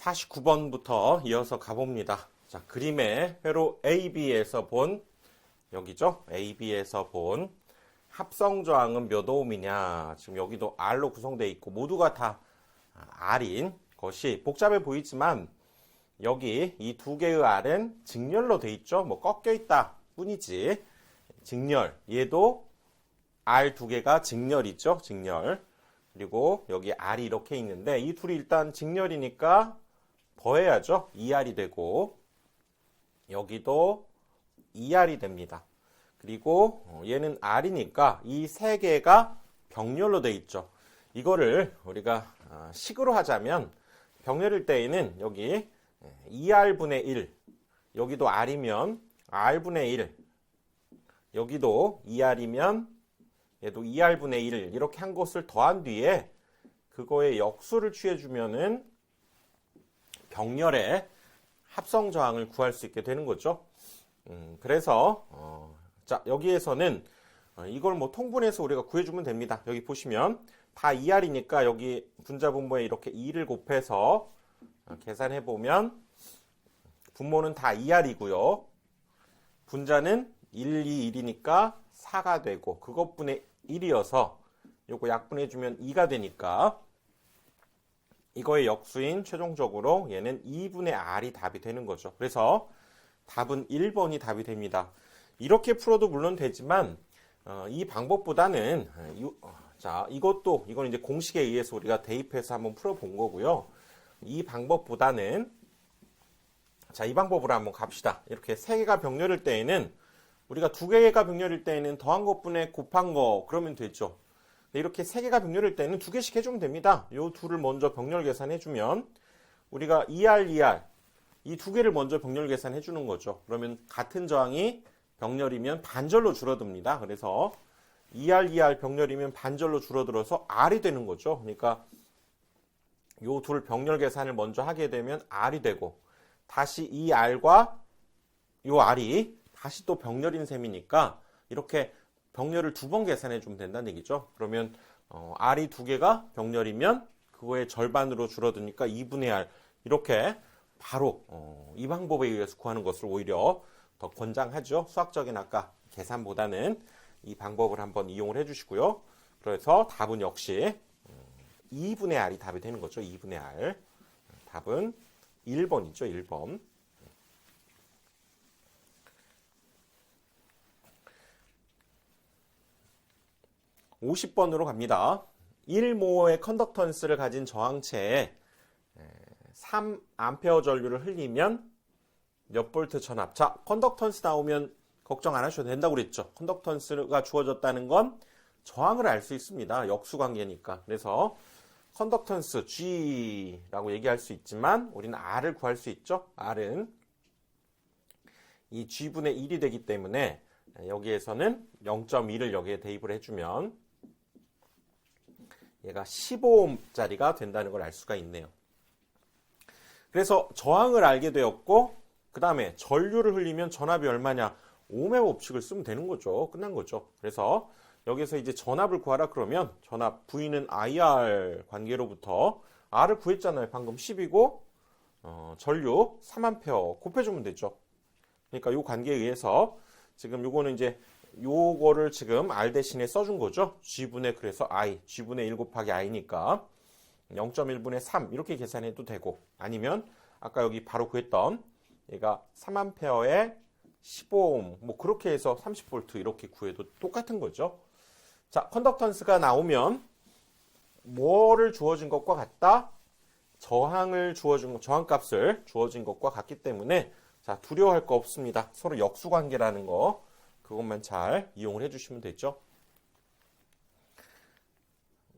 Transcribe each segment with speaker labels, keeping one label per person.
Speaker 1: 49번부터 이어서 가봅니다. 자, 그림의 회로 AB에서 본, 여기죠? AB에서 본 합성저항은 몇 오음이냐. 지금 여기도 R로 구성되어 있고 모두가 다 R인 것이 복잡해 보이지만 여기 이 두 개의 R은 직렬로 되어 있죠? 뭐 꺾여 있다 뿐이지. 직렬. 얘도 R 두 개가 직렬이죠? 직렬. 그리고 여기 R이 이렇게 있는데 이 둘이 일단 직렬이니까 더해야죠. 2R이 되고 여기도 2R이 됩니다. 그리고 얘는 R이니까 이 세 개가 병렬로 되어 있죠. 이거를 우리가 식으로 하자면 병렬일 때에는 여기 2R분의 1 여기도 R이면 R분의 1 여기도 2R이면 얘도 2R분의 1 이렇게 한 것을 더한 뒤에 그거의 역수를 취해주면은 병렬의 합성저항을 구할 수 있게 되는 거죠. 그래서 자 여기에서는 이걸 뭐 통분해서 우리가 구해주면 됩니다. 여기 보시면 다 2R이니까 여기 분자분모에 이렇게 2를 곱해서 계산해 보면 분모는 다 2R이고요. 분자는 1, 2, 1이니까 4가 되고 그것분의 1이어서 요거 약분해주면 2가 되니까 이거의 역수인 최종적으로 얘는 2분의 R이 답이 되는 거죠. 그래서 답은 1번이 답이 됩니다. 이렇게 풀어도 물론 되지만 이 방법보다는 자 이건 이제 공식에 의해서 우리가 대입해서 한번 풀어본 거고요. 이 방법보다는 자 이 방법으로 한번 갑시다. 이렇게 세 개가 병렬일 때에는 우리가 두 개가 병렬일 때에는 더한 것분에 곱한 거 그러면 되죠. 이렇게 세 개가 병렬일 때는 두 개씩 해주면 됩니다. 요 둘을 먼저 병렬 계산해주면 우리가 2R, 2R 이 두 개를 먼저 병렬 계산해주는 거죠. 그러면 같은 저항이 병렬이면 반절로 줄어듭니다. 그래서 2R, 2R 병렬이면 반절로 줄어들어서 R이 되는 거죠. 그러니까 요 둘 병렬 계산을 먼저 하게 되면 R이 되고 다시 이 R과 요 R이 다시 또 병렬인 셈이니까 이렇게 병렬을 두 번 계산해 주면 된다는 얘기죠. 그러면 R이 두 개가 병렬이면 그거의 절반으로 줄어드니까 2분의 R 이렇게 바로 이 방법에 의해서 구하는 것을 오히려 더 권장하죠. 수학적인 아까 계산보다는 이 방법을 한번 이용을 해주시고요. 그래서 답은 역시 2분의 R이 답이 되는 거죠. 2분의 R. 답은 1번이죠. 1번. 50번으로 갑니다. 1모의 컨덕턴스를 가진 저항체에 3A 전류를 흘리면 몇 볼트 전압. 자, 컨덕턴스 나오면 걱정 안 하셔도 된다고 그랬죠. 컨덕턴스가 주어졌다는 건 저항을 알 수 있습니다. 역수관계니까. 그래서 컨덕턴스 G라고 얘기할 수 있지만 우리는 R을 구할 수 있죠. R은 이 G분의 1이 되기 때문에 여기에서는 0.2를 여기에 대입을 해주면 얘가 15ohm짜리가 된다는 걸 알 수가 있네요. 그래서 저항을 알게 되었고 그 다음에 전류를 흘리면 전압이 얼마냐? ohm의 법칙을 쓰면 되는 거죠. 끝난 거죠. 그래서 여기서 이제 전압을 구하라 그러면 전압 V는 IR 관계로부터 R을 구했잖아요. 방금 10이고 전류 3A 곱해주면 되죠. 그러니까 이 관계에 의해서 지금 요거는 이제 요거를 지금 R 대신에 써준 거죠. G분의 그래서 I, G분의 1 곱하기 I니까 0.1분의 3 이렇게 계산해도 되고 아니면 아까 여기 바로 구했던 얘가 3A에 15ohm 뭐 그렇게 해서 30V 이렇게 구해도 똑같은 거죠. 자, 컨덕턴스가 나오면 뭐를 주어진 것과 같다? 저항값을 주어진 것과 같기 때문에 자, 두려워할 거 없습니다. 서로 역수관계라는 거 그것만 잘 이용을 해주시면 되죠.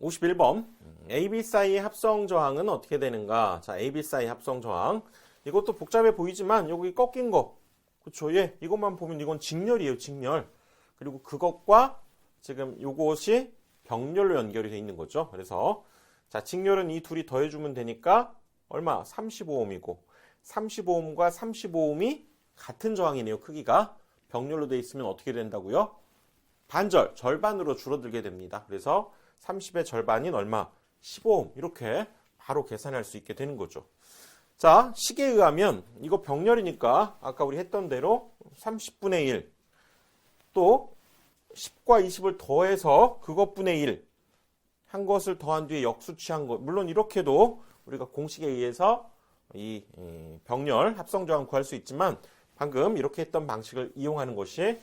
Speaker 1: 51번 AB 사이의 합성 저항은 어떻게 되는가? 자, AB 사이 합성 저항 이것도 복잡해 보이지만 여기 꺾인 거 그렇죠? 예, 이것만 보면 이건 직렬이에요. 직렬. 그리고 그것과 지금 요것이 병렬로 연결이 되어 있는 거죠. 그래서 자, 직렬은 이 둘이 더해주면 되니까 얼마? 35ohm이고 35ohm과 35ohm이 같은 저항이네요. 크기가 병렬로 되어 있으면 어떻게 된다고요? 반절, 절반으로 줄어들게 됩니다. 그래서 30의 절반인 얼마? 15ohm 이렇게 바로 계산할 수 있게 되는 거죠. 자, 식에 의하면 이거 병렬이니까 아까 우리 했던 대로 30분의 1, 또 10과 20을 더해서 그것분의 1 한 것을 더한 뒤에 역수 취한 것. 물론 이렇게도 우리가 공식에 의해서 이 병렬 합성조항 구할 수 있지만 방금 이렇게 했던 방식을 이용하는 것이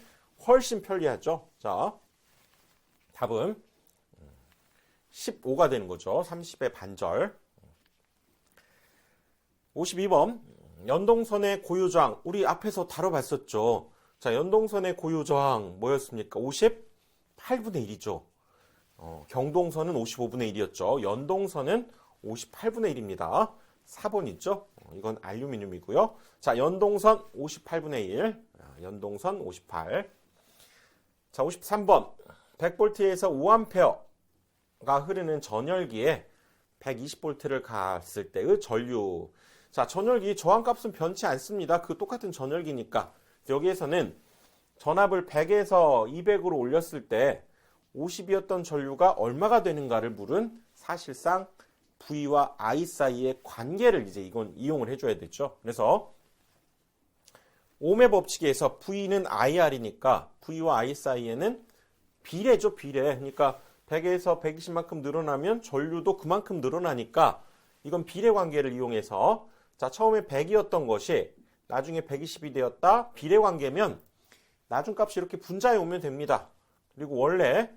Speaker 1: 훨씬 편리하죠. 자, 답은 15가 되는 거죠. 30의 반절. 52번 연동선의 고유저항. 우리 앞에서 다뤄봤었죠. 자, 연동선의 고유저항 뭐였습니까? 58분의 1이죠. 경동선은 55분의 1이었죠. 연동선은 58분의 1입니다. 4번 있죠? 이건 알루미늄이고요. 자, 연동선 58분의 1. 연동선 58. 자, 53번. 100V에서 5A가 흐르는 전열기에 120V를 갔을 때의 전류. 자, 전열기 저항값은 변치 않습니다. 그 똑같은 전열기니까. 여기에서는 전압을 100에서 200으로 올렸을 때 50이었던 전류가 얼마가 되는가를 물은 사실상 V와 I 사이의 관계를 이제 이건 이용을 해줘야 되죠. 그래서 옴의 법칙에서 V는 IR이니까 V와 I 사이에는 비례죠, 비례. 그러니까 100에서 120만큼 늘어나면 전류도 그만큼 늘어나니까 이건 비례 관계를 이용해서 자, 처음에 100이었던 것이 나중에 120이 되었다. 비례 관계면 나중값이 이렇게 분자해 오면 됩니다. 그리고 원래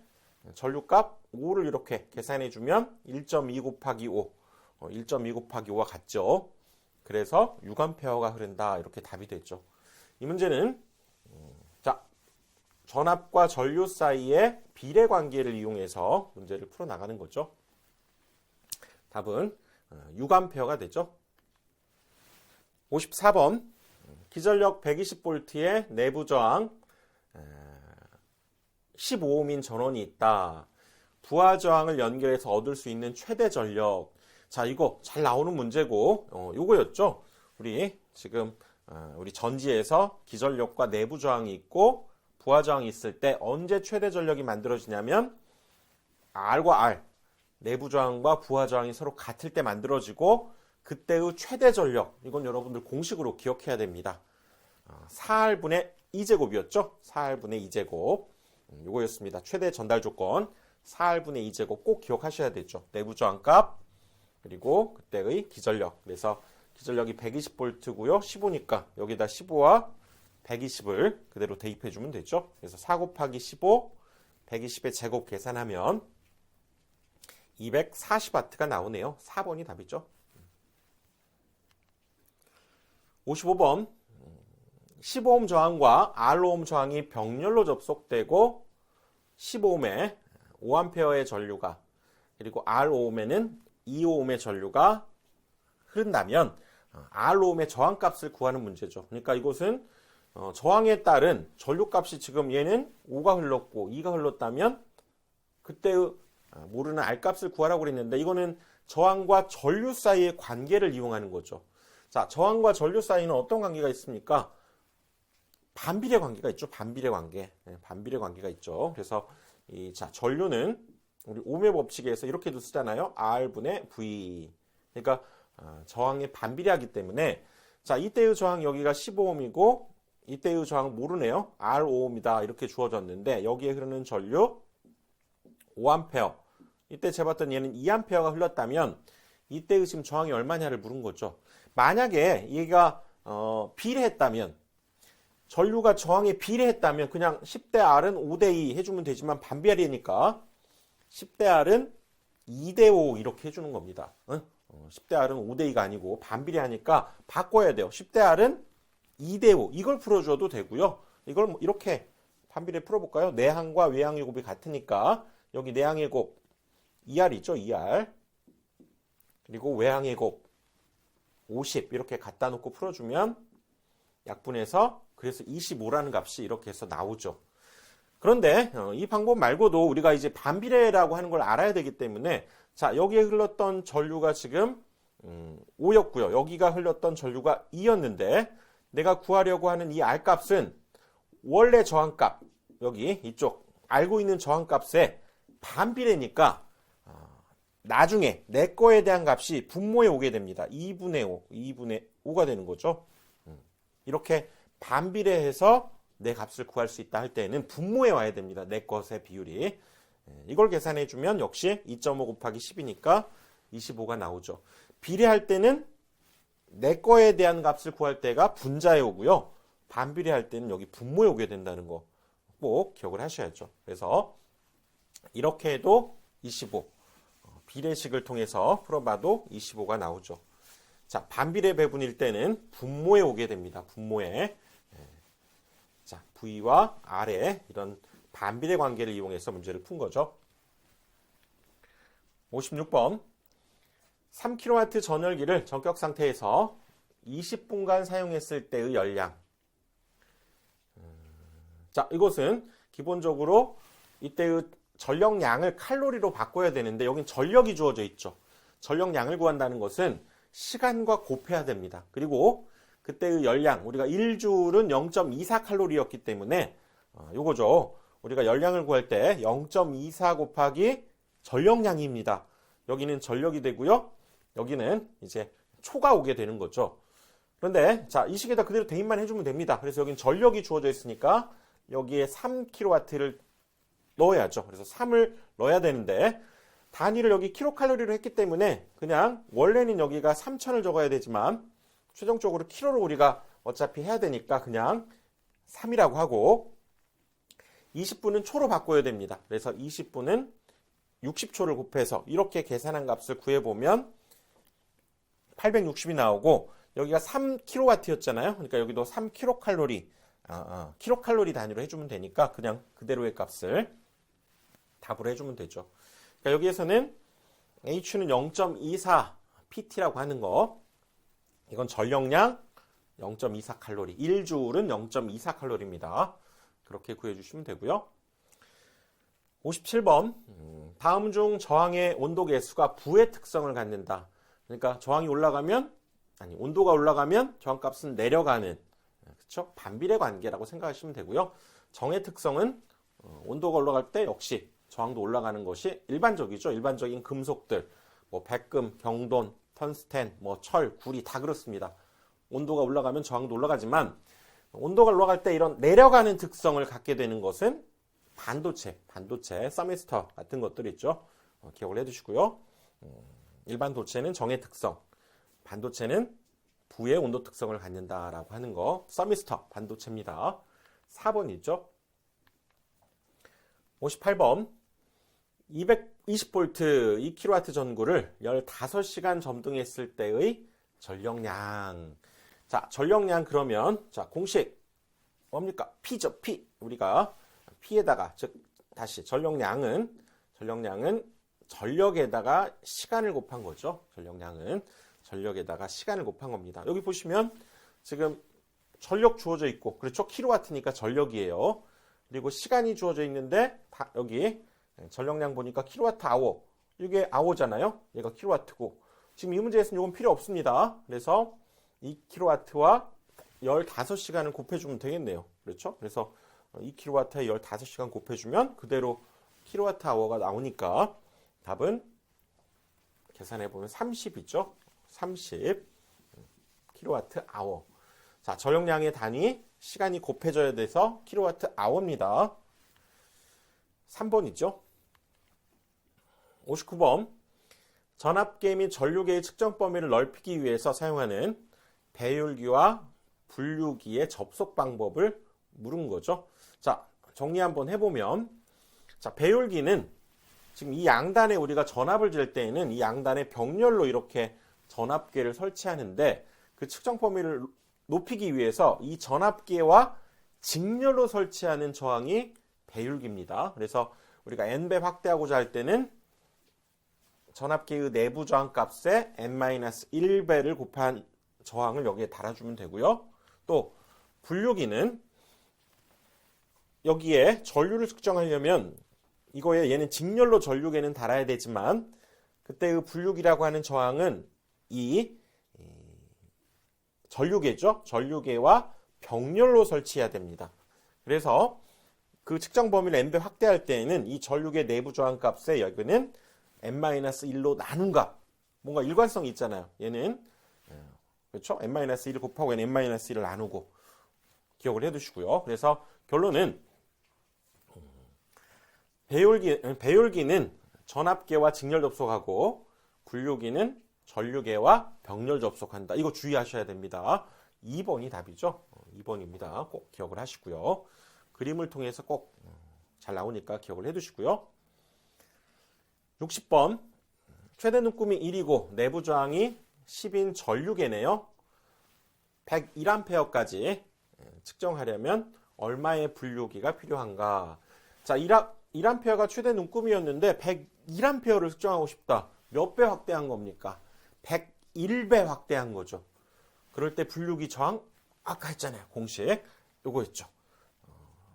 Speaker 1: 전류값 5를 이렇게 계산해 주면 1.2 곱하기 5, 1.2 곱하기 5와 같죠. 그래서 6A가 흐른다. 이렇게 답이 됐죠. 이 문제는 자, 전압과 전류 사이의 비례 관계를 이용해서 문제를 풀어나가는 거죠. 답은 6A가 되죠. 54번 기전력 120V의 내부 저항 15옴인 전원이 있다. 부하 저항을 연결해서 얻을 수 있는 최대 전력. 자, 이거 잘 나오는 문제고 요거였죠. 우리 지금 우리 전지에서 기전력과 내부 저항이 있고 부하 저항이 있을 때 언제 최대 전력이 만들어지냐면 R과 R, 내부 저항과 부하 저항이 서로 같을 때 만들어지고 그때의 최대 전력, 이건 여러분들 공식으로 기억해야 됩니다. 4R분의 2제곱이었죠. 4R분의 2제곱. 요거였습니다. 최대 전달 조건 4R분의 2제곱 꼭 기억하셔야 되죠. 내부 저항값 그리고 그때의 기전력. 그래서 기전력이 120V고요. 15니까 여기다 15와 120을 그대로 대입해 주면 되죠. 그래서 4 곱하기 15, 120의 제곱 계산하면 240W가 나오네요. 4번이 답이죠. 55번 15옴 저항과 R옴 저항이 병렬로 접속되고 15옴에 5A의 전류가 그리고 R옴에는 2옴의 전류가 흐른다면 R옴의 저항값을 구하는 문제죠. 그러니까 이것은 저항에 따른 전류값이 지금 얘는 5가 흘렀고 2가 흘렀다면 그때의 모르는 R값을 구하라고 그랬는데 이거는 저항과 전류 사이의 관계를 이용하는 거죠. 자, 저항과 전류 사이는 어떤 관계가 있습니까? 반비례 관계가 있죠. 반비례 관계. 반비례 관계가 있죠. 그래서 자, 전류는 우리 옴의 법칙에서 이렇게도 쓰잖아요. R분의 V. 그러니까 저항에 반비례하기 때문에 자, 이때의 저항 여기가 15옴이고 이때의 저항 모르네요. R5옴이다. 이렇게 주어졌는데 여기에 흐르는 전류 5A. 이때 재봤던 얘는 2A가 흘렀다면 이때의 지금 저항이 얼마냐를 물은 거죠. 만약에 얘가 비례했다면 전류가 저항에 비례했다면 그냥 10대 R은 5대 2 해주면 되지만 반비례니까 10대 R은 2대 5 이렇게 해주는 겁니다. 10대 R은 5대 2가 아니고 반비례하니까 바꿔야 돼요. 10대 R은 2대 5 이걸 풀어줘도 되고요. 이걸 이렇게 반비례 풀어볼까요? 내항과 외항의 곱이 같으니까 여기 내항의 곱 2R이죠. 2R 그리고 외항의 곱 50 이렇게 갖다 놓고 풀어주면 약분해서 그래서 25라는 값이 이렇게 해서 나오죠. 그런데 이 방법 말고도 우리가 이제 반비례라고 하는 걸 알아야 되기 때문에 자, 여기에 흘렀던 전류가 지금 5였고요. 여기가 흘렀던 전류가 2였는데 내가 구하려고 하는 이 R값은 원래 저항값 여기 이쪽 알고 있는 저항값에 반비례니까 나중에 내 거에 대한 값이 분모에 오게 됩니다. 2분의 5가 되는 거죠. 이렇게 반비례해서 내 값을 구할 수 있다 할 때는 분모에 와야 됩니다. 내 것의 비율이. 이걸 계산해 주면 역시 2.5 곱하기 10이니까 25가 나오죠. 비례할 때는 내 거에 대한 값을 구할 때가 분자에 오고요. 반비례할 때는 여기 분모에 오게 된다는 거 꼭 기억을 하셔야죠. 그래서 이렇게 해도 25. 비례식을 통해서 풀어봐도 25가 나오죠. 자, 반비례 배분일 때는 분모에 오게 됩니다. 분모에. 자, V와 R의 이런 반비례 관계를 이용해서 문제를 푼 거죠. 56번. 3kW 전열기를 전격 상태에서 20분간 사용했을 때의 열량. 자, 이것은 기본적으로 이때의 전력량을 칼로리로 바꿔야 되는데 여긴 전력이 주어져 있죠. 전력량을 구한다는 것은 시간과 곱해야 됩니다. 그리고 그때의 열량, 우리가 1줄은 0.24 칼로리였기 때문에 요거죠. 우리가 열량을 구할 때 0.24 곱하기 전력량입니다. 여기는 전력이 되고요. 여기는 이제 초가 오게 되는 거죠. 그런데 자, 이 식에다 그대로 대입만 해주면 됩니다. 그래서 여긴 전력이 주어져 있으니까 여기에 3kW를 넣어야죠. 그래서 3을 넣어야 되는데 단위를 여기 킬로칼로리로 했기 때문에 그냥 원래는 여기가 3000을 적어야 되지만 최종적으로 킬로로 우리가 어차피 해야 되니까 그냥 3이라고 하고 20분은 초로 바꿔야 됩니다. 그래서 20분은 60초를 곱해서 이렇게 계산한 값을 구해보면 860이 나오고 여기가 3kW였잖아요. 그러니까 여기도 3kcal 킬로칼로리 단위로 해주면 되니까 그냥 그대로의 값을 답으로 해주면 되죠. 그러니까 여기에서는 H는 0.24 PT라고 하는 거, 이건 전력량 0.24 칼로리, 1줄은 0.24 칼로리입니다. 그렇게 구해주시면 되고요. 57번, 다음 중 저항의 온도 계수가 부의 특성을 갖는다. 그러니까 저항이 올라가면, 온도가 올라가면 저항값은 내려가는, 그렇죠? 반비례 관계라고 생각하시면 되고요. 정의 특성은 온도가 올라갈 때 역시 저항도 올라가는 것이 일반적이죠. 일반적인 금속들, 뭐 백금, 경돈, 턴스텐, 뭐 철, 구리 다 그렇습니다. 온도가 올라가면 저항도 올라가지만 온도가 올라갈 때 이런 내려가는 특성을 갖게 되는 것은 반도체, 서미스터 같은 것들 있죠. 기억을 해두시고요. 일반 도체는 정의 특성, 반도체는 부의 온도 특성을 갖는다라고 하는 거, 서미스터 반도체입니다. 4번 있죠. 58번 220V 2kW 전구를 15시간 점등했을 때의 전력량. 자, 전력량 그러면 자, 공식 뭡니까? P죠, P. 우리가 P에다가 즉 다시 전력량은 전력에다가 시간을 곱한 거죠. 전력량은 전력에다가 시간을 곱한 겁니다. 여기 보시면 지금 전력 주어져 있고, 그렇죠? 킬로와트니까 전력이에요. 그리고 시간이 주어져 있는데 여기 전력량 보니까 킬로와트 아워, 이게 아워잖아요. 얘가 킬로와트고 지금 이 문제에서는 이건 필요 없습니다. 그래서 2kW와 15시간을 곱해주면 되겠네요. 그렇죠? 그래서 2kW에 15시간 곱해주면 그대로 킬로와트 아워가 나오니까 답은 계산해보면 30이죠. 30 킬로와트 아워. 자, 전력량의 단위 시간이 곱해져야 돼서 킬로와트 아워입니다. 3번이죠. 59번 전압계 및 전류계의 측정 범위를 넓히기 위해서 사용하는 배율기와 분류기의 접속 방법을 물은 거죠. 자, 정리 한번 해보면, 자, 배율기는 지금 이 양단에 우리가 전압을 잴 때에는 이 양단에 병렬로 이렇게 전압계를 설치하는데 그 측정 범위를 높이기 위해서 이 전압계와 직렬로 설치하는 저항이 배율기입니다. 그래서 우리가 n배 확대하고자 할 때는 전압계의 내부 저항 값에 n-1배를 곱한 저항을 여기에 달아주면 되고요. 또 분류기는 여기에 전류를 측정하려면 이거에 얘는 직렬로 전류계는 달아야 되지만 그때의 분류기라고 하는 저항은 이 전류계죠. 전류계와 병렬로 설치해야 됩니다. 그래서 그 측정 범위를 n배 확대할 때에는 이 전류계 내부 저항 값에 여기는 n-1로 나눈 값. 뭔가 일관성이 있잖아요. 얘는 그렇죠? n-1 곱하고 n-1을 나누고 기억을 해두시고요. 그래서 결론은 배율기는 전압계와 직렬 접속하고 분류기는 전류계와 병렬 접속한다. 이거 주의하셔야 됩니다. 2번이 답이죠. 2번입니다. 꼭 기억을 하시고요. 그림을 통해서 꼭 잘 나오니까 기억을 해두시고요. 60번 최대 눈금이 1이고 내부 저항이 10인 전류계네요. 101A까지 측정하려면 얼마의 분류기가 필요한가? 자, 1A가 최대 눈금이었는데 101A를 측정하고 싶다. 몇 배 확대한 겁니까? 101배 확대한 거죠. 그럴 때 분류기 저항 아까 했잖아요. 공식 요거였죠.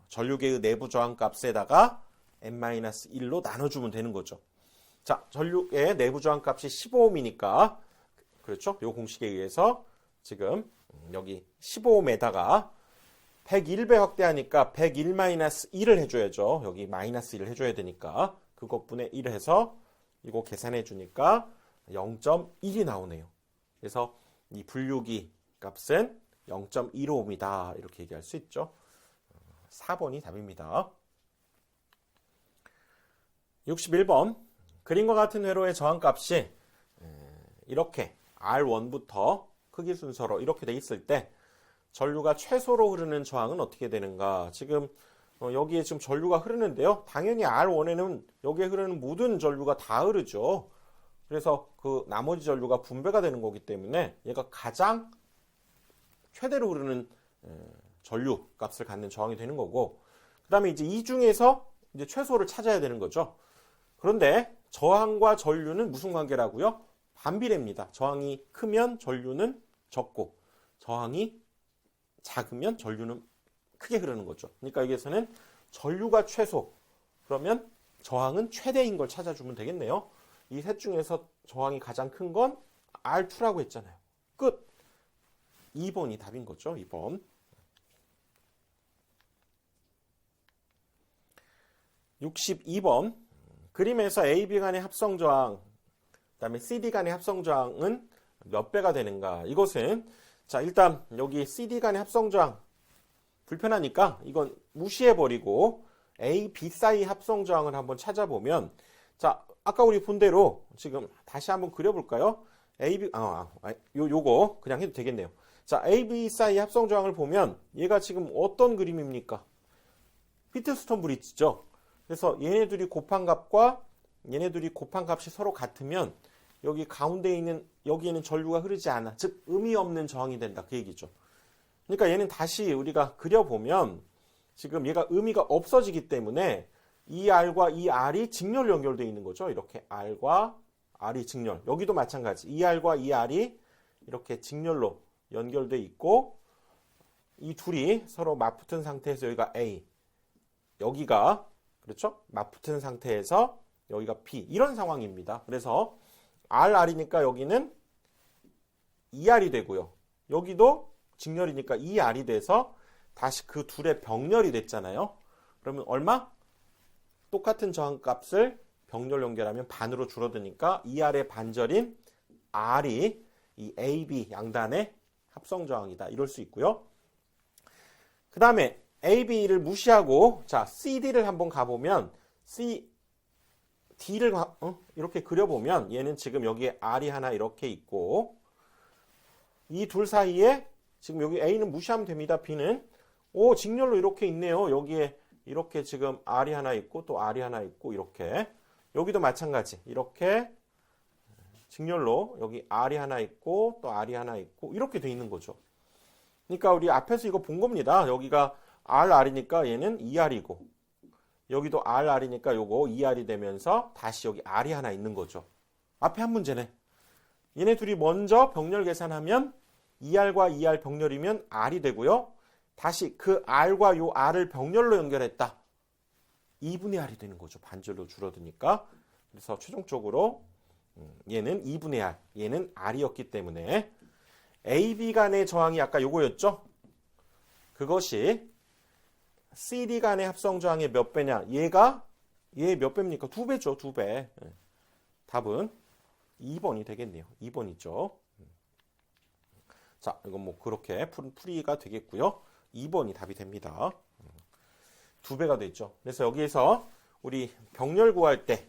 Speaker 1: 전류계의 내부 저항 값에다가 n-1로 나눠주면 되는 거죠. 자, 전류의 내부 저항 값이 15ohm이니까 그렇죠? 요 공식에 의해서 지금 여기 15ohm에다가 101배 확대하니까 101-1을 해줘야죠. 여기 마이너스 1을 해줘야 되니까 그것분의 1 해서 이거 계산해 주니까 0.1이 나오네요. 그래서 이 분류기 값은 0.15ohm이다. 이렇게 얘기할 수 있죠. 4번이 답입니다. 61번 그림과 같은 회로의 저항값이 이렇게 R1부터 크기 순서로 이렇게 돼 있을 때 전류가 최소로 흐르는 저항은 어떻게 되는가? 지금 여기에 지금 전류가 흐르는데요. 당연히 R1에는 여기에 흐르는 모든 전류가 다 흐르죠. 그래서 그 나머지 전류가 분배가 되는 거기 때문에 얘가 가장 최대로 흐르는 전류 값을 갖는 저항이 되는 거고, 그 다음에 이제 이 중에서 이제 최소를 찾아야 되는 거죠. 그런데 저항과 전류는 무슨 관계라고요? 반비례입니다. 저항이 크면 전류는 적고 저항이 작으면 전류는 크게 흐르는 거죠. 그러니까 여기에서는 전류가 최소, 그러면 저항은 최대인 걸 찾아주면 되겠네요. 이 셋 중에서 저항이 가장 큰 건 R2라고 했잖아요. 끝. 2번이 답인 거죠. 2번. 62번 그림에서 AB 간의 합성 저항, 그 다음에 CD 간의 합성 저항은 몇 배가 되는가? 이것은 자 일단 여기 CD 간의 합성 저항 불편하니까 이건 무시해버리고 A, B 사이 합성 저항을 한번 찾아보면, 자 아까 우리 본 대로 지금 다시 한번 그려볼까요? AB 요거 그냥 해도 되겠네요. 자 A, B 사이 합성 저항을 보면 얘가 지금 어떤 그림입니까? 피트스톤 브릿지죠. 그래서 얘네들이 곱한 값과 얘네들이 곱한 값이 서로 같으면 여기 가운데 있는 여기에는 전류가 흐르지 않아. 즉 의미 없는 저항이 된다. 그 얘기죠. 그러니까 얘는 다시 우리가 그려보면 지금 얘가 의미가 없어지기 때문에 이 R과 이 R이 직렬 연결되어 있는 거죠. 이렇게 R과 R이 직렬. 여기도 마찬가지. 이 R과 이 R이 이렇게 직렬로 연결되어 있고 이 둘이 서로 맞붙은 상태에서 여기가 A, 여기가 그렇죠? 맞붙은 상태에서 여기가 B, 이런 상황입니다. 그래서 RR이니까 여기는 2R이 되고요. 여기도 직렬이니까 2R이 돼서 다시 그 둘의 병렬이 됐잖아요. 그러면 얼마? 똑같은 저항값을 병렬 연결하면 반으로 줄어드니까 2R의 반절인 R이 이 AB 양단의 합성 저항이다. 이럴 수 있고요. 그 다음에 AB를 무시하고 자 CD를 한번 가보면 D를 이렇게 그려보면 얘는 지금 여기에 R이 하나 이렇게 있고 이 둘 사이에 지금 여기 A는 무시하면 됩니다. B는 직렬로 이렇게 있네요. 여기에 이렇게 지금 R이 하나 있고 또 R이 하나 있고 이렇게 여기도 마찬가지 이렇게 직렬로 여기 R이 하나 있고 또 R이 하나 있고 이렇게 돼 있는 거죠. 그러니까 우리 앞에서 이거 본 겁니다. 여기가 RR이니까 얘는 2R이고 여기도 RR이니까 요거 2R이 되면서 다시 여기 R이 하나 있는 거죠. 앞에 한 문제네. 얘네 둘이 먼저 병렬 계산하면 2R과 2R 병렬이면 R이 되고요. 다시 그 R과 요 R을 병렬로 연결했다. 2분의 R이 되는 거죠. 반절로 줄어드니까. 그래서 최종적으로 얘는 2분의 R, 얘는 R이었기 때문에 AB 간의 저항이 아까 요거였죠. 그것이 CD 간의 합성 저항의 몇 배냐? 얘 몇 배입니까? 2배죠. 2배. 답은 2번이 되겠네요. 2번이죠. 자, 이건 뭐 그렇게 풀이가 되겠고요. 2번이 답이 됩니다. 2배가 됐죠. 그래서 여기에서 우리 병렬 구할 때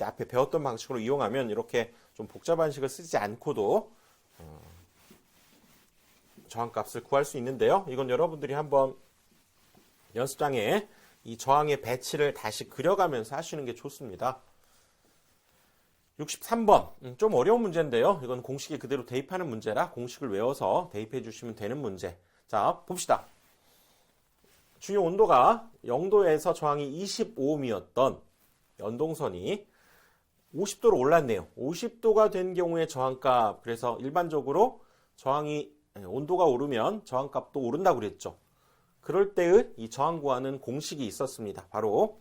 Speaker 1: 앞에 배웠던 방식으로 이용하면 이렇게 좀 복잡한 식을 쓰지 않고도 저항값을 구할 수 있는데요. 이건 여러분들이 한번 연습장에 이 저항의 배치를 다시 그려가면서 하시는 게 좋습니다. 63번 좀 어려운 문제인데요. 이건 공식에 그대로 대입하는 문제라 공식을 외워서 대입해 주시면 되는 문제. 자, 봅시다. 주요 온도가 0도에서 저항이 25ohm이었던 연동선이 50도로 올랐네요. 50도가 된 경우에 저항값, 그래서 일반적으로 온도가 오르면 저항값도 오른다고 그랬죠. 그럴 때의 이 저항 구하는 공식이 있었습니다. 바로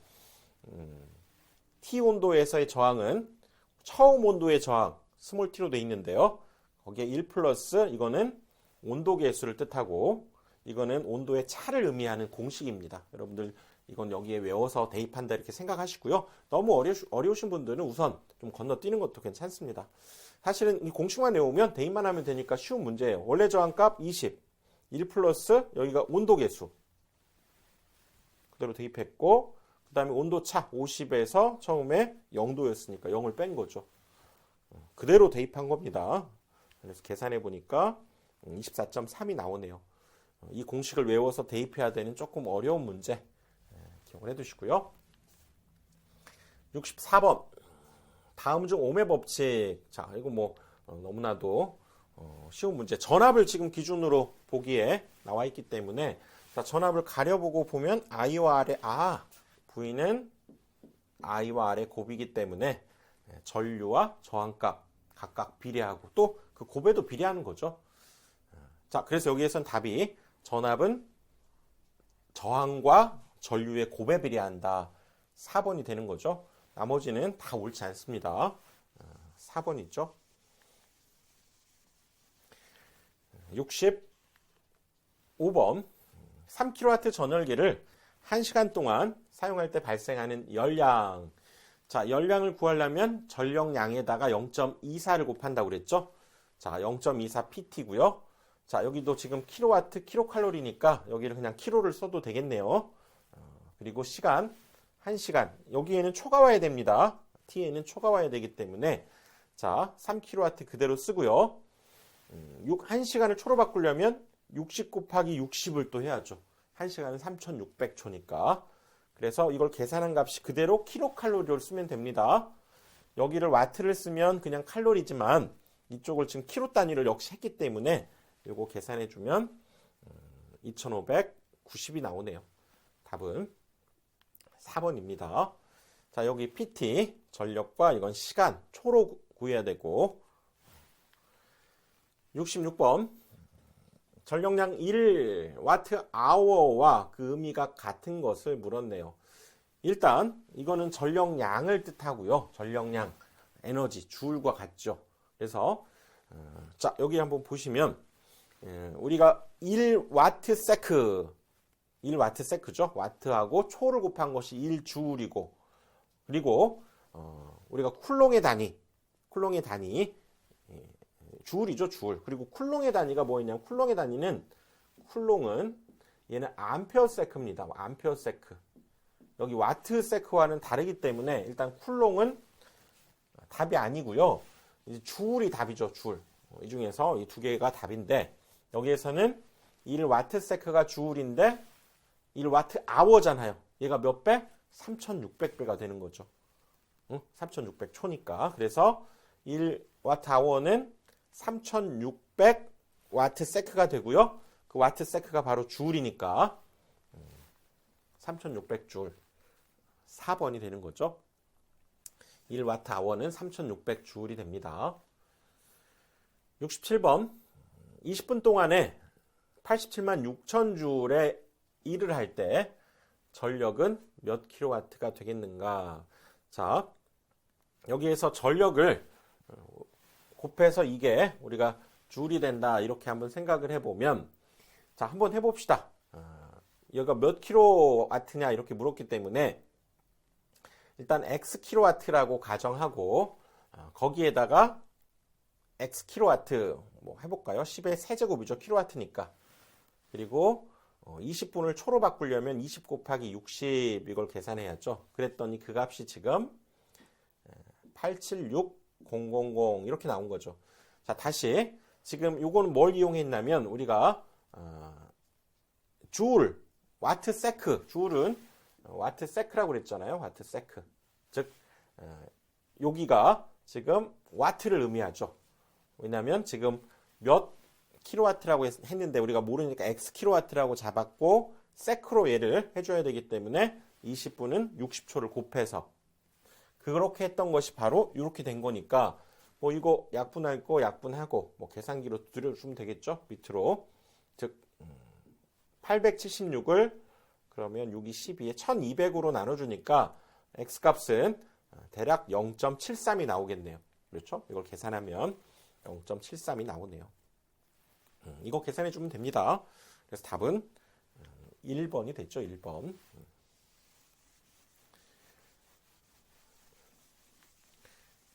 Speaker 1: T 온도에서의 저항은 처음 온도의 저항, 스몰 t로 되어 있는데요. 거기에 1 플러스 이거는 온도 계수를 뜻하고 이거는 온도의 차를 의미하는 공식입니다. 여러분들 이건 여기에 외워서 대입한다 이렇게 생각하시고요. 너무 어려우신 분들은 우선 좀 건너뛰는 것도 괜찮습니다. 사실은 이 공식만 외우면 대입만 하면 되니까 쉬운 문제예요. 원래 저항값 20, 1 플러스 여기가 온도 계수 그대로 대입했고 그 다음에 온도차 50에서 처음에 0도였으니까 0을 뺀 거죠. 그대로 대입한 겁니다. 그래서 계산해 보니까 24.3이 나오네요. 이 공식을 외워서 대입해야 되는 조금 어려운 문제 기억을 해두시고요. 64번 다음 중 오음의 법칙. 자, 이거 뭐 너무나도 쉬운 문제. 전압을 지금 기준으로 보기에 나와 있기 때문에 자, 전압을 가려보고 보면 I와 R의 V는 I와 R의 곱이기 때문에 전류와 저항값 각각 비례하고 또 그 곱에도 비례하는 거죠. 자, 그래서 여기에선 답이 전압은 저항과 전류의 곱에 비례한다. 4번이 되는 거죠. 나머지는 다 옳지 않습니다. 4번 있죠. 65번 3kW 전열기를 1시간 동안 사용할 때 발생하는 열량. 자, 열량을 구하려면 전력량에다가 0.24를 곱한다고 그랬죠. 자, 0.24 PT고요. 자, 여기도 지금 킬로와트, 킬로칼로리니까 여기를 그냥 킬로를 써도 되겠네요. 그리고 시간, 1시간. 여기에는 초가 와야 됩니다. T에는 초가 와야 되기 때문에 자, 3kW 그대로 쓰고요. 1시간을 초로 바꾸려면 60 곱하기 60을 또 해야죠. 1시간은 3600초니까. 그래서 이걸 계산한 값이 그대로 킬로칼로리로 쓰면 됩니다. 여기를 와트를 쓰면 그냥 칼로리지만 이쪽을 지금 킬로 단위를 역시 했기 때문에 이거 계산해주면 2590이 나오네요. 답은 4번입니다. 자, 여기 PT, 전력과 이건 시간, 초로 구해야 되고 66번 전력량 1Wh와 그 의미가 같은 것을 물었네요. 일단 이거는 전력량을 뜻하고요. 전력량, 에너지, 줄과 같죠. 그래서 자, 여기 한번 보시면 우리가 1W세크 1W세크죠. 와트하고 초를 곱한 것이 1줄이고 그리고 우리가 쿨롱의 단위 줄이죠, 줄. 그리고 쿨롱의 단위가 뭐였냐면 쿨롱은 얘는 암페어세크입니다. 암페어세크. 여기 와트세크와는 다르기 때문에 일단 쿨롱은 답이 아니고요. 이제 줄이 답이죠, 줄. 이 중에서 이 두 개가 답인데 여기에서는 1W세크가 줄인데 1Wh잖아요. 얘가 몇 배? 3600배가 되는 거죠. 3600초니까. 그래서 1Wh는 3600W세크가 되고요. 그 W세크가 바로 줄이니까 3600줄 4번이 되는 거죠. 1Wh는 3600줄이 됩니다. 67번 20분 동안에 87만 6천 줄의 일을 할 때 전력은 몇 킬로와트가 되겠는가? 자, 여기에서 전력을 곱해서 이게 우리가 줄이 된다 이렇게 한번 생각을 해보면 자, 한번 해봅시다. 여기가 몇 킬로와트냐 이렇게 물었기 때문에 일단 x 킬로와트라고 가정하고 거기에다가 x 킬로와트 뭐 해볼까요? 10의 세제곱이죠. 킬로와트니까. 그리고 20분을 초로 바꾸려면 20 곱하기 60 이걸 계산해야죠. 그랬더니 그 값이 지금 876000 이렇게 나온 거죠. 자, 다시 지금 요거는 뭘 이용했냐면 우리가 줄, 와트 세크, 줄은 와트 세크라고 그랬잖아요. 와트 세크. 즉 여기가 지금 와트를 의미하죠. 왜냐하면 지금 몇 킬로와트라고 했는데 우리가 모르니까 x 킬로와트라고 잡았고 세크로 얘를 해줘야 되기 때문에 20분은 60초를 곱해서 그렇게 했던 것이 바로 이렇게 된 거니까 뭐 이거 약분할 거 약분하고 뭐 계산기로 두드려주면 되겠죠. 밑으로. 즉 876을 그러면 6이 12에 1200으로 나눠주니까 x값은 대략 0.73이 나오겠네요. 그렇죠? 이걸 계산하면 0.73이 나오네요. 이거 계산해 주면 됩니다. 그래서 답은 1번이 됐죠. 1번.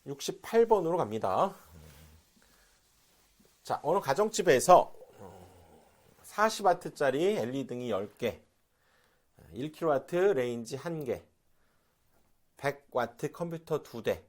Speaker 1: 68번으로 갑니다. 자, 어느 가정집에서 40W짜리 LED 등이 10개, 1kW 레인지 1개, 100W 컴퓨터 2대,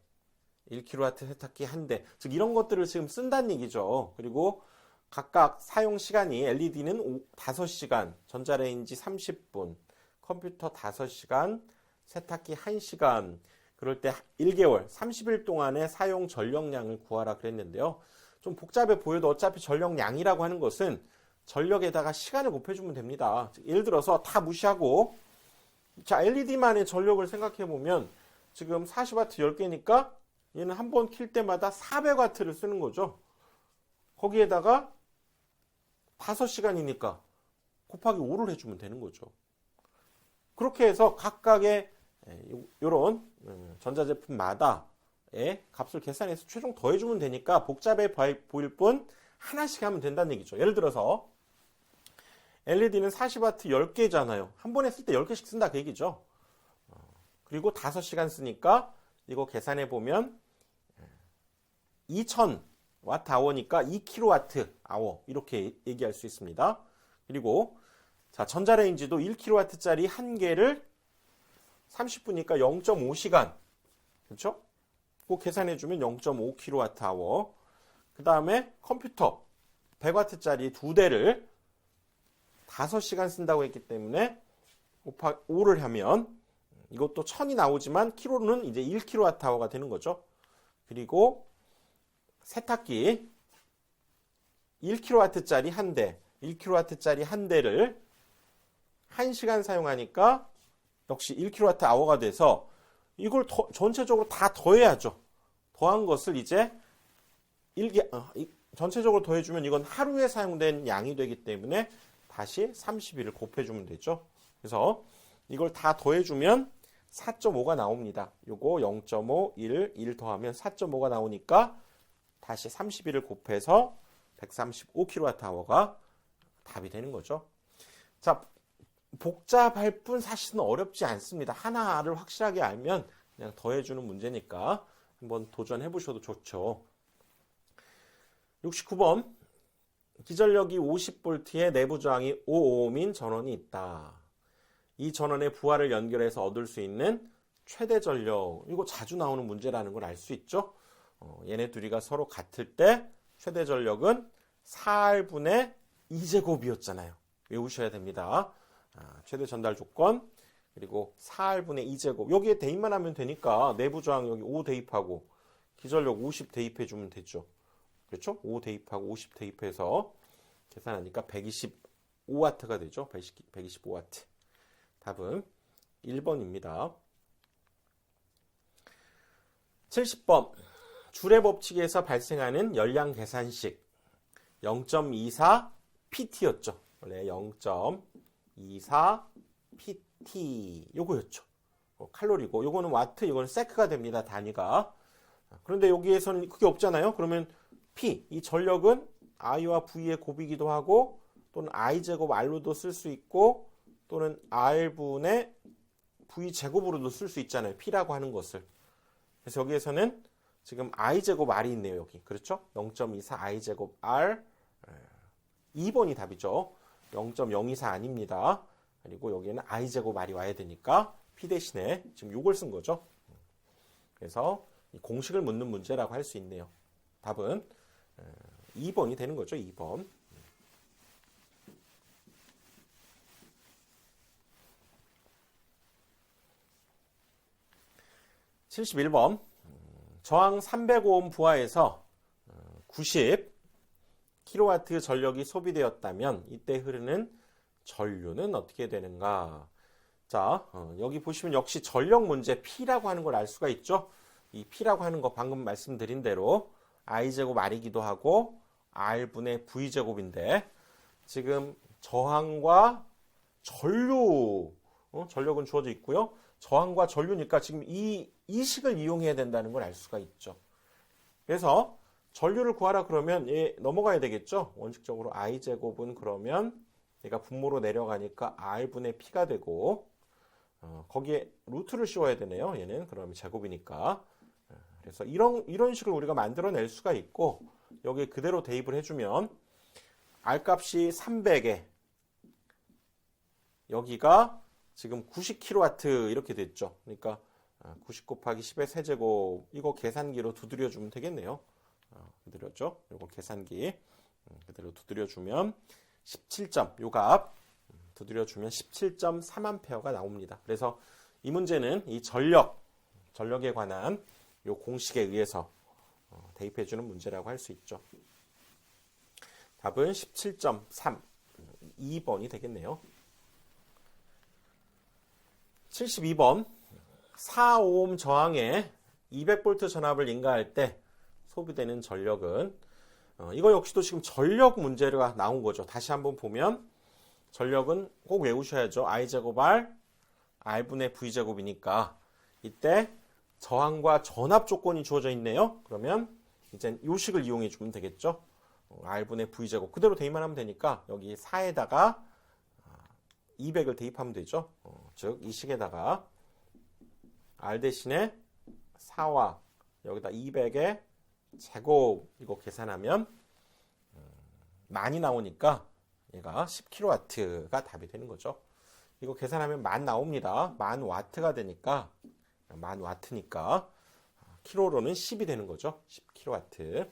Speaker 1: 1kW 세탁기 1대, 즉 이런 것들을 지금 쓴다는 얘기죠. 그리고 각각 사용 시간이 LED는 5시간, 전자레인지 30분, 컴퓨터 5시간, 세탁기 1시간, 그럴 때 1개월, 30일 동안의 사용 전력량을 구하라 그랬는데요. 좀 복잡해 보여도 어차피 전력량이라고 하는 것은 전력에다가 시간을 곱해주면 됩니다. 예를 들어서 다 무시하고 자 LED만의 전력을 생각해 보면 지금 40W 10개니까 얘는 한 번 킬 때마다 400W를 쓰는 거죠. 거기에다가 5시간이니까 곱하기 5를 해주면 되는 거죠. 그렇게 해서 각각의 이런 전자제품마다의 값을 계산해서 최종 더해주면 되니까 복잡해 보일 뿐 하나씩 하면 된다는 얘기죠. 예를 들어서 LED는 40W 10개잖아요. 한 번에 쓸 때 10개씩 쓴다 그 얘기죠. 그리고 5시간 쓰니까 이거 계산해 보면 2000Wh니까 2kWh 이렇게 얘기할 수 있습니다. 그리고 자 전자레인지도 1kW짜리 한 개를 30분이니까 0.5시간 그렇죠? 그거 계산해 주면 0.5kWh. 그 다음에 컴퓨터 100W짜리 두 대를 5시간 쓴다고 했기 때문에 곱하기 5를 하면 이것도 1000이 나오지만 키로는 이제 1kWh가 되는 거죠. 그리고 세탁기 1kW짜리 한 대, 1kW짜리 한 대를 1시간 사용하니까 역시 1kWh가 돼서 이걸 전체적으로 다 더해야죠. 더한 것을 이제 전체적으로 더해주면 이건 하루에 사용된 양이 되기 때문에 다시 30일을 곱해주면 되죠. 그래서 이걸 다 더해주면 4.5가 나옵니다. 요거 0.5, 1 더하면 4.5가 나오니까 다시 30일을 곱해서 135kWh가 답이 되는 거죠. 자, 복잡할 뿐 사실은 어렵지 않습니다. 하나를 확실하게 알면 그냥 더해주는 문제니까 한번 도전해 보셔도 좋죠. 69번 기전력이 50V의 내부 저항이 5ohm인 전원이 있다. 이 전원의 부하를 연결해서 얻을 수 있는 최대 전력. 이거 자주 나오는 문제라는 걸 알 수 있죠. 얘네 둘이가 서로 같을 때 최대 전력은 4R분의 2제곱이었잖아요. 외우셔야 됩니다. 최대 전달 조건 그리고 4R분의 2제곱. 여기에 대입만 하면 되니까 내부 저항 여기 5 대입하고 기전력 50 대입해 주면 되죠. 그렇죠? 5 대입하고 50 대입해서 계산하니까 125W가 되죠. 125W. 답은 1번입니다. 70번. 줄의 법칙에서 발생하는 열량 계산식 0.24PT였죠. 원래 0.24PT 요거였죠. 칼로리고 요거는 와트, 이거는 세크가 됩니다. 단위가. 그런데 여기에서는 그게 없잖아요. 그러면 P, 이 전력은 I와 V의 곱이기도 하고 또는 I제곱 R로도 쓸 수 있고 또는 R분의 V 제곱으로도 쓸 수 있잖아요. P라고 하는 것을. 그래서 여기에서는 지금 I 제곱 R이 있네요. 여기. 그렇죠? 0.24 I 제곱 R 2번이 답이죠. 0.024 아닙니다. 그리고 여기에는 I 제곱 R이 와야 되니까 P 대신에 지금 요걸 쓴 거죠. 그래서 이 공식을 묻는 문제라고 할 수 있네요. 답은 2번이 되는 거죠. 2번. 71번. 저항 305옴 부하에서 90kW 전력이 소비되었다면 이때 흐르는 전류는 어떻게 되는가? 자, 여기 보시면 역시 전력 문제 P라고 하는 걸 알 수가 있죠. 이 P라고 하는 거 방금 말씀드린 대로 I제곱 R이기도 하고 R분의 V제곱인데 지금 저항과 전류, 전력은 주어져 있고요. 저항과 전류니까 지금 이 식을 이용해야 된다는 걸 알 수가 있죠. 그래서 전류를 구하라 그러면 넘어가야 되겠죠. 원칙적으로 I제곱은 그러면 얘가 분모로 내려가니까 R분의 P가 되고 거기에 루트를 씌워야 되네요. 얘는 그러면 제곱이니까. 그래서 이런 식을 우리가 만들어낼 수가 있고 여기 그대로 대입을 해주면 R값이 300에 여기가 지금 90kW 이렇게 됐죠. 그러니까 90 곱하기 10의 세제곱 이거 계산기로 두드려주면 되겠네요. 두드렸죠. 이거 계산기 그대로 두드려주면 17점 요 값 두드려주면 17.3A가 나옵니다. 그래서 이 문제는 이 전력에 관한 요 공식에 의해서 대입해주는 문제라고 할 수 있죠. 답은 17.3 2번이 되겠네요. 72번 4오hm 저항에 200V 전압을 인가할 때 소비되는 전력은 이거 역시도 지금 전력 문제가 나온 거죠. 다시 한번 보면 전력은 꼭 외우셔야죠. I제곱 R, R분의 V제곱이니까 이때 저항과 전압 조건이 주어져 있네요. 그러면 이제 이 식을 이용해 주면 되겠죠. R분의 V제곱 그대로 대입만 하면 되니까 여기 4에다가 200을 대입하면 되죠. 즉 이 식에다가 R 대신에 4와 여기다 200의 제곱 이거 계산하면 많이 나오니까 얘가 10kW가 답이 되는 거죠. 이거 계산하면 만 나옵니다. 만 와트가 되니까 만 와트니까 킬로로는 10이 되는 거죠. 10kW.